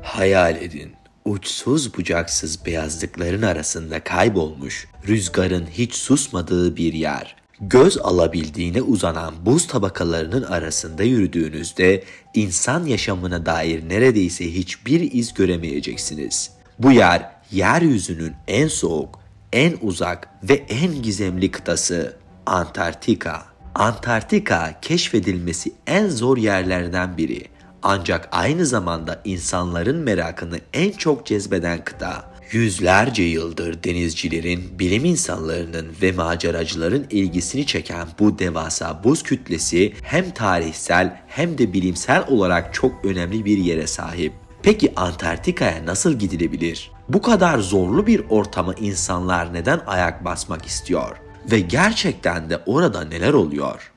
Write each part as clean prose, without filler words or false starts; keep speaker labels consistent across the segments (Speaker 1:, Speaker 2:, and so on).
Speaker 1: Hayal edin, uçsuz bucaksız beyazlıkların arasında kaybolmuş, rüzgarın hiç susmadığı bir yer. Göz alabildiğine uzanan buz tabakalarının arasında yürüdüğünüzde insan yaşamına dair neredeyse hiçbir iz göremeyeceksiniz. Bu yer, yeryüzünün en soğuk, en uzak ve en gizemli kıtası Antarktika. Antarktika keşfedilmesi en zor yerlerden biri. Ancak aynı zamanda insanların merakını en çok cezbeden kıta. Yüzlerce yıldır denizcilerin, bilim insanlarının ve maceracıların ilgisini çeken bu devasa buz kütlesi hem tarihsel hem de bilimsel olarak çok önemli bir yere sahip. Peki Antarktika'ya nasıl gidilebilir? Bu kadar zorlu bir ortama insanlar neden ayak basmak istiyor? Ve gerçekten de orada neler oluyor?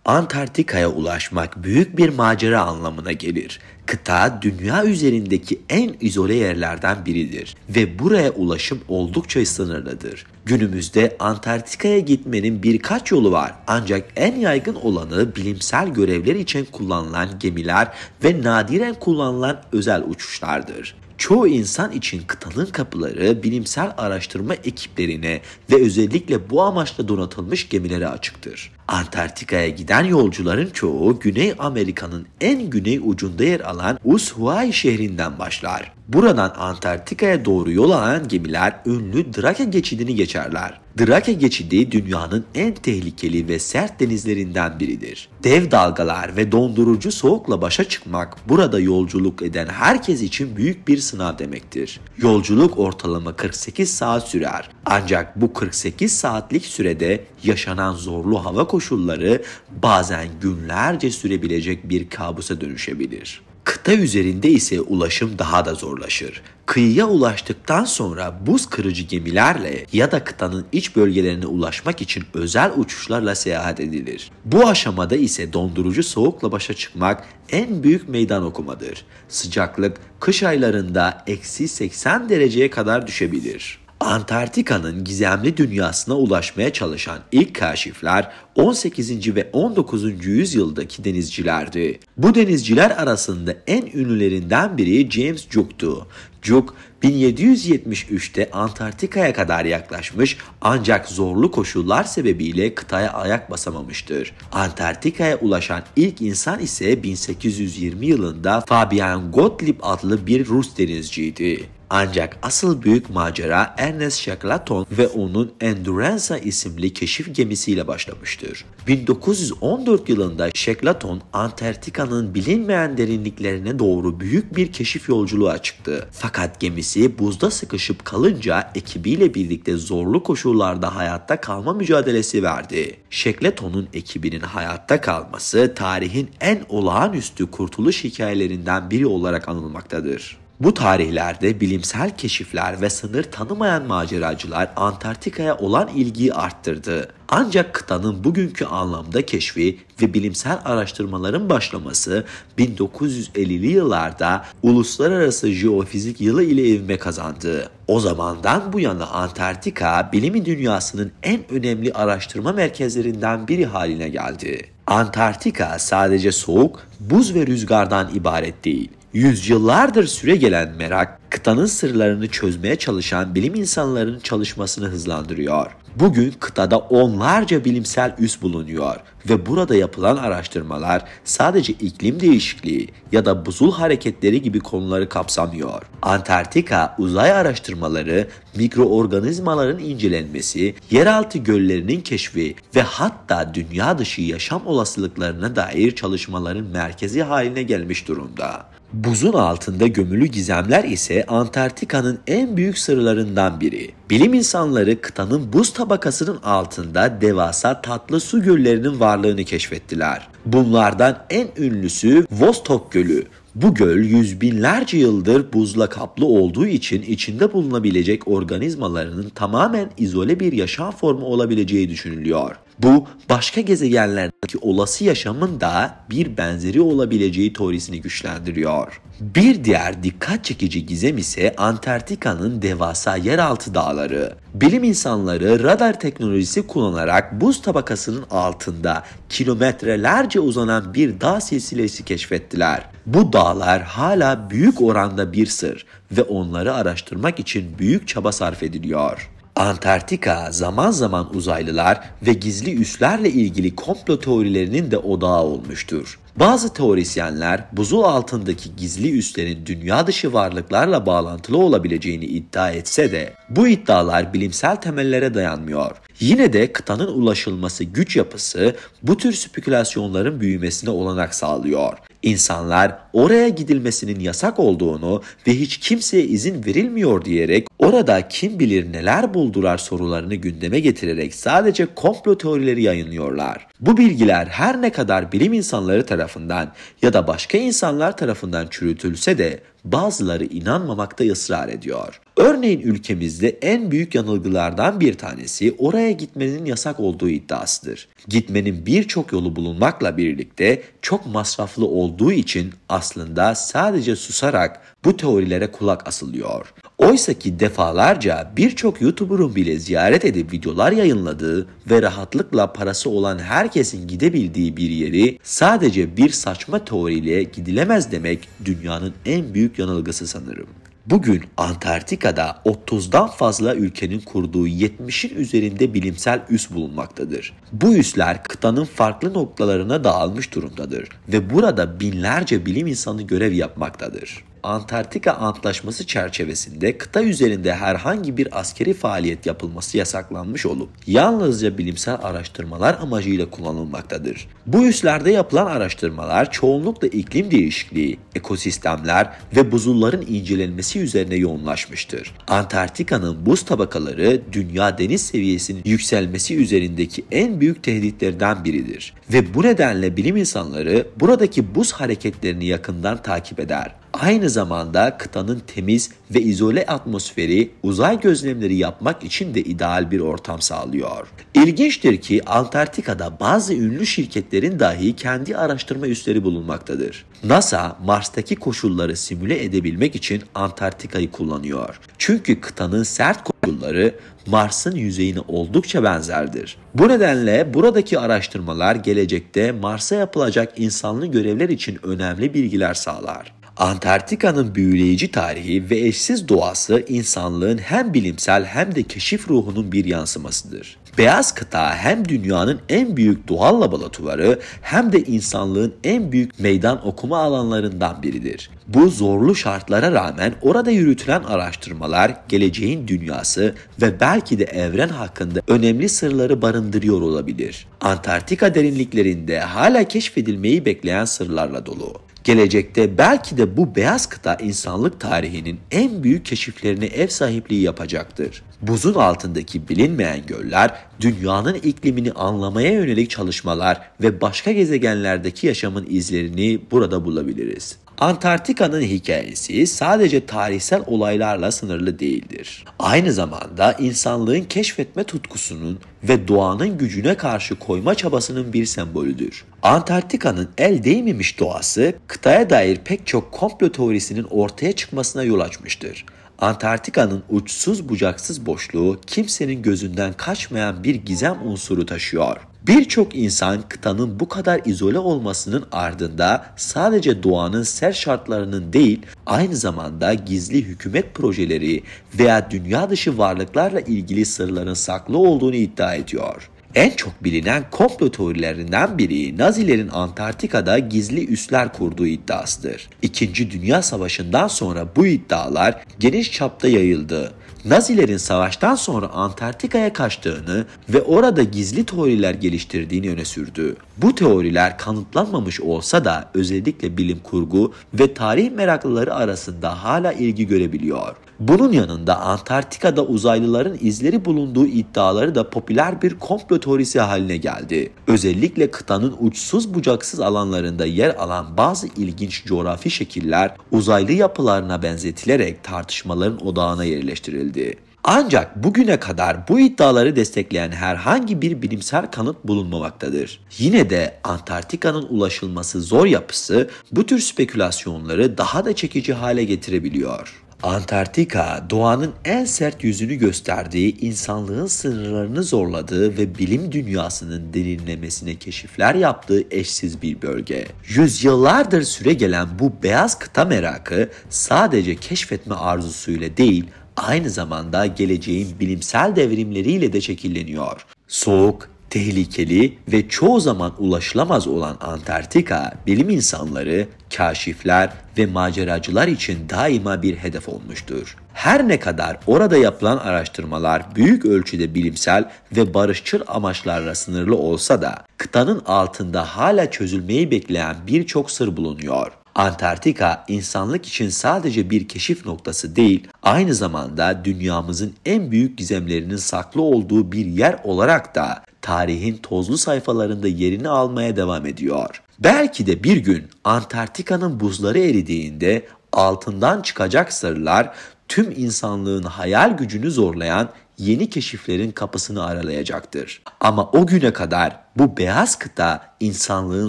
Speaker 1: Antarktika'ya ulaşmak büyük bir macera anlamına gelir. Kıta dünya üzerindeki en izole yerlerden biridir ve buraya ulaşım oldukça sınırlıdır. Günümüzde Antarktika'ya gitmenin birkaç yolu var, ancak en yaygın olanı bilimsel görevler için kullanılan gemiler ve nadiren kullanılan özel uçuşlardır. Çoğu insan için kıtanın kapıları bilimsel araştırma ekiplerine ve özellikle bu amaçla donatılmış gemilere açıktır. Antarktika'ya giden yolcuların çoğu Güney Amerika'nın en güney ucunda yer alan Ushuaia şehrinden başlar. Buradan Antarktika'ya doğru yol alan gemiler ünlü Drake geçidini geçerler. Drake geçidi dünyanın en tehlikeli ve sert denizlerinden biridir. Dev dalgalar ve dondurucu soğukla başa çıkmak burada yolculuk eden herkes için büyük bir sınav demektir. Yolculuk ortalama 48 saat sürer. Ancak bu 48 saatlik sürede yaşanan zorlu hava koşulları bazen günlerce sürebilecek bir kabusa dönüşebilir. Kıta üzerinde ise ulaşım daha da zorlaşır. Kıyıya ulaştıktan sonra buz kırıcı gemilerle ya da kıtanın iç bölgelerine ulaşmak için özel uçuşlarla seyahat edilir. Bu aşamada ise dondurucu soğukla başa çıkmak en büyük meydan okumadır. Sıcaklık kış aylarında -80 dereceye kadar düşebilir. Antarktika'nın gizemli dünyasına ulaşmaya çalışan ilk kaşifler 18. ve 19. yüzyıldaki denizcilerdi. Bu denizciler arasında en ünlülerinden biri James Cook'tu. Cook 1773'te Antarktika'ya kadar yaklaşmış, ancak zorlu koşullar sebebiyle kıtaya ayak basamamıştır. Antarktika'ya ulaşan ilk insan ise 1820 yılında Fabian Gottlieb adlı bir Rus denizciydi. Ancak asıl büyük macera Ernest Shackleton ve onun Endurance isimli keşif gemisiyle başlamıştır. 1914 yılında Shackleton Antarktika'nın bilinmeyen derinliklerine doğru büyük bir keşif yolculuğa çıktı. Fakat gemisi buzda sıkışıp kalınca ekibiyle birlikte zorlu koşullarda hayatta kalma mücadelesi verdi. Shackleton'un ekibinin hayatta kalması tarihin en olağanüstü kurtuluş hikayelerinden biri olarak anılmaktadır. Bu tarihlerde bilimsel keşifler ve sınır tanımayan maceracılar Antarktika'ya olan ilgiyi arttırdı. Ancak kıtanın bugünkü anlamda keşfi ve bilimsel araştırmaların başlaması 1950'li yıllarda Uluslararası Jeofizik Yılı ile ivme kazandı. O zamandan bu yana Antarktika bilimi dünyasının en önemli araştırma merkezlerinden biri haline geldi. Antarktika sadece soğuk, buz ve rüzgardan ibaret değil. Yüzyıllardır süre gelen merak, kıtanın sırlarını çözmeye çalışan bilim insanlarının çalışmasını hızlandırıyor. Bugün kıtada onlarca bilimsel üs bulunuyor ve burada yapılan araştırmalar sadece iklim değişikliği ya da buzul hareketleri gibi konuları kapsamıyor. Antarktika uzay araştırmaları, mikroorganizmaların incelenmesi, yeraltı göllerinin keşfi ve hatta dünya dışı yaşam olasılıklarına dair çalışmaların merkezi haline gelmiş durumda. Buzun altında gömülü gizemler ise Antarktika'nın en büyük sırlarından biri. Bilim insanları kıtanın buz tabakasının altında devasa tatlı su göllerinin varlığını keşfettiler. Bunlardan en ünlüsü Vostok Gölü. Bu göl yüz binlerce yıldır buzla kaplı olduğu için içinde bulunabilecek organizmalarının tamamen izole bir yaşam formu olabileceği düşünülüyor. Bu, başka gezegenlerdeki olası yaşamın da bir benzeri olabileceği teorisini güçlendiriyor. Bir diğer dikkat çekici gizem ise Antarktika'nın devasa yeraltı dağları. Bilim insanları radar teknolojisi kullanarak buz tabakasının altında kilometrelerce uzanan bir dağ silsilesi keşfettiler. Bu dağlar hala büyük oranda bir sır ve onları araştırmak için büyük çaba sarf ediliyor. Antarktika zaman zaman uzaylılar ve gizli üslerle ilgili komplo teorilerinin de odağı olmuştur. Bazı teorisyenler buzul altındaki gizli üslerin dünya dışı varlıklarla bağlantılı olabileceğini iddia etse de bu iddialar bilimsel temellere dayanmıyor. Yine de kıtanın ulaşılması güç yapısı bu tür spekülasyonların büyümesine olanak sağlıyor. İnsanlar oraya gidilmesinin yasak olduğunu ve hiç kimseye izin verilmiyor diyerek orada kim bilir neler buldular sorularını gündeme getirerek sadece komplo teorileri yayınlıyorlar. Bu bilgiler her ne kadar bilim insanları tarafından ya da başka insanlar tarafından çürütülse de bazıları inanmamakta ısrar ediyor. Örneğin ülkemizde en büyük yanılgılardan bir tanesi oraya gitmenin yasak olduğu iddiasıdır. Gitmenin birçok yolu bulunmakla birlikte çok masraflı olduğu için aslında sadece susarak bu teorilere kulak asılıyor. Oysaki defalarca birçok YouTuber'ın bile ziyaret edip videolar yayınladığı ve rahatlıkla parası olan herkesin gidebildiği bir yeri sadece bir saçma teoriyle gidilemez demek dünyanın en büyük yanılgısı sanırım. Bugün Antarktika'da 30'dan fazla ülkenin kurduğu 70'in üzerinde bilimsel üs bulunmaktadır. Bu üsler kıtanın farklı noktalarına dağılmış durumdadır ve burada binlerce bilim insanı görev yapmaktadır. Antarktika Antlaşması çerçevesinde kıta üzerinde herhangi bir askeri faaliyet yapılması yasaklanmış olup yalnızca bilimsel araştırmalar amacıyla kullanılmaktadır. Bu üslerde yapılan araştırmalar çoğunlukla iklim değişikliği, ekosistemler ve buzulların incelenmesi üzerine yoğunlaşmıştır. Antarktika'nın buz tabakaları dünya deniz seviyesinin yükselmesi üzerindeki en büyük tehditlerden biridir ve bu nedenle bilim insanları buradaki buz hareketlerini yakından takip eder. Aynı zamanda kıtanın temiz ve izole atmosferi uzay gözlemleri yapmak için de ideal bir ortam sağlıyor. İlginçtir ki Antarktika'da bazı ünlü şirketlerin dahi kendi araştırma üsleri bulunmaktadır. NASA, Mars'taki koşulları simüle edebilmek için Antarktika'yı kullanıyor. Çünkü kıtanın sert koşulları Mars'ın yüzeyine oldukça benzerdir. Bu nedenle buradaki araştırmalar gelecekte Mars'a yapılacak insanlı görevler için önemli bilgiler sağlar. Antarktika'nın büyüleyici tarihi ve eşsiz doğası insanlığın hem bilimsel hem de keşif ruhunun bir yansımasıdır. Beyaz kıta hem dünyanın en büyük doğal laboratuvarı hem de insanlığın en büyük meydan okuma alanlarından biridir. Bu zorlu şartlara rağmen orada yürütülen araştırmalar geleceğin dünyası ve belki de evren hakkında önemli sırları barındırıyor olabilir. Antarktika derinliklerinde hala keşfedilmeyi bekleyen sırlarla dolu. Gelecekte belki de bu beyaz kıta insanlık tarihinin en büyük keşiflerine ev sahipliği yapacaktır. Buzun altındaki bilinmeyen göller, dünyanın iklimini anlamaya yönelik çalışmalar ve başka gezegenlerdeki yaşamın izlerini burada bulabiliriz. Antarktika'nın hikayesi sadece tarihsel olaylarla sınırlı değildir. Aynı zamanda insanlığın keşfetme tutkusunun ve doğanın gücüne karşı koyma çabasının bir sembolüdür. Antarktika'nın el değmemiş doğası, kıtaya dair pek çok komplo teorisinin ortaya çıkmasına yol açmıştır. Antarktika'nın uçsuz bucaksız boşluğu kimsenin gözünden kaçmayan bir gizem unsuru taşıyor. Birçok insan kıtanın bu kadar izole olmasının ardında sadece doğanın sert şartlarının değil, aynı zamanda gizli hükümet projeleri veya dünya dışı varlıklarla ilgili sırların saklı olduğunu iddia ediyor. En çok bilinen komplo teorilerinden biri Nazilerin Antarktika'da gizli üsler kurduğu iddiasıdır. İkinci Dünya Savaşı'ndan sonra bu iddialar geniş çapta yayıldı. Nazilerin savaştan sonra Antarktika'ya kaçtığını ve orada gizli teoriler geliştirdiğini öne sürdü. Bu teoriler kanıtlanmamış olsa da özellikle bilim kurgu ve tarih meraklıları arasında hala ilgi görebiliyor. Bunun yanında Antarktika'da uzaylıların izleri bulunduğu iddiaları da popüler bir komplo teorisi haline geldi. Özellikle kıtanın uçsuz bucaksız alanlarında yer alan bazı ilginç coğrafi şekiller uzaylı yapılarına benzetilerek tartışmaların odağına yerleştirildi. Ancak bugüne kadar bu iddiaları destekleyen herhangi bir bilimsel kanıt bulunmamaktadır. Yine de Antarktika'nın ulaşılması zor yapısı bu tür spekülasyonları daha da çekici hale getirebiliyor. Antarktika, doğanın en sert yüzünü gösterdiği, insanlığın sınırlarını zorladığı ve bilim dünyasının derinlemesine keşifler yaptığı eşsiz bir bölge. Yüzyıllardır süregelen bu beyaz kıta merakı sadece keşfetme arzusuyla değil, aynı zamanda geleceğin bilimsel devrimleriyle de şekilleniyor. Soğuk, tehlikeli ve çoğu zaman ulaşılamaz olan Antarktika, bilim insanları, kaşifler ve maceracılar için daima bir hedef olmuştur. Her ne kadar orada yapılan araştırmalar büyük ölçüde bilimsel ve barışçıl amaçlarla sınırlı olsa da, kıtanın altında hala çözülmeyi bekleyen birçok sır bulunuyor. Antarktika, insanlık için sadece bir keşif noktası değil, aynı zamanda dünyamızın en büyük gizemlerinin saklı olduğu bir yer olarak da tarihin tozlu sayfalarında yerini almaya devam ediyor. Belki de bir gün Antarktika'nın buzları eridiğinde altından çıkacak sırlar tüm insanlığın hayal gücünü zorlayan yeni keşiflerin kapısını aralayacaktır. Ama o güne kadar bu beyaz kıta insanlığın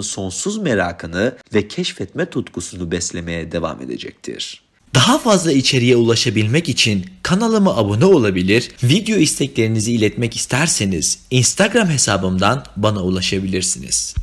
Speaker 1: sonsuz merakını ve keşfetme tutkusunu beslemeye devam edecektir.
Speaker 2: Daha fazla içeriğe ulaşabilmek için kanalıma abone olabilir, video isteklerinizi iletmek isterseniz Instagram hesabımdan bana ulaşabilirsiniz.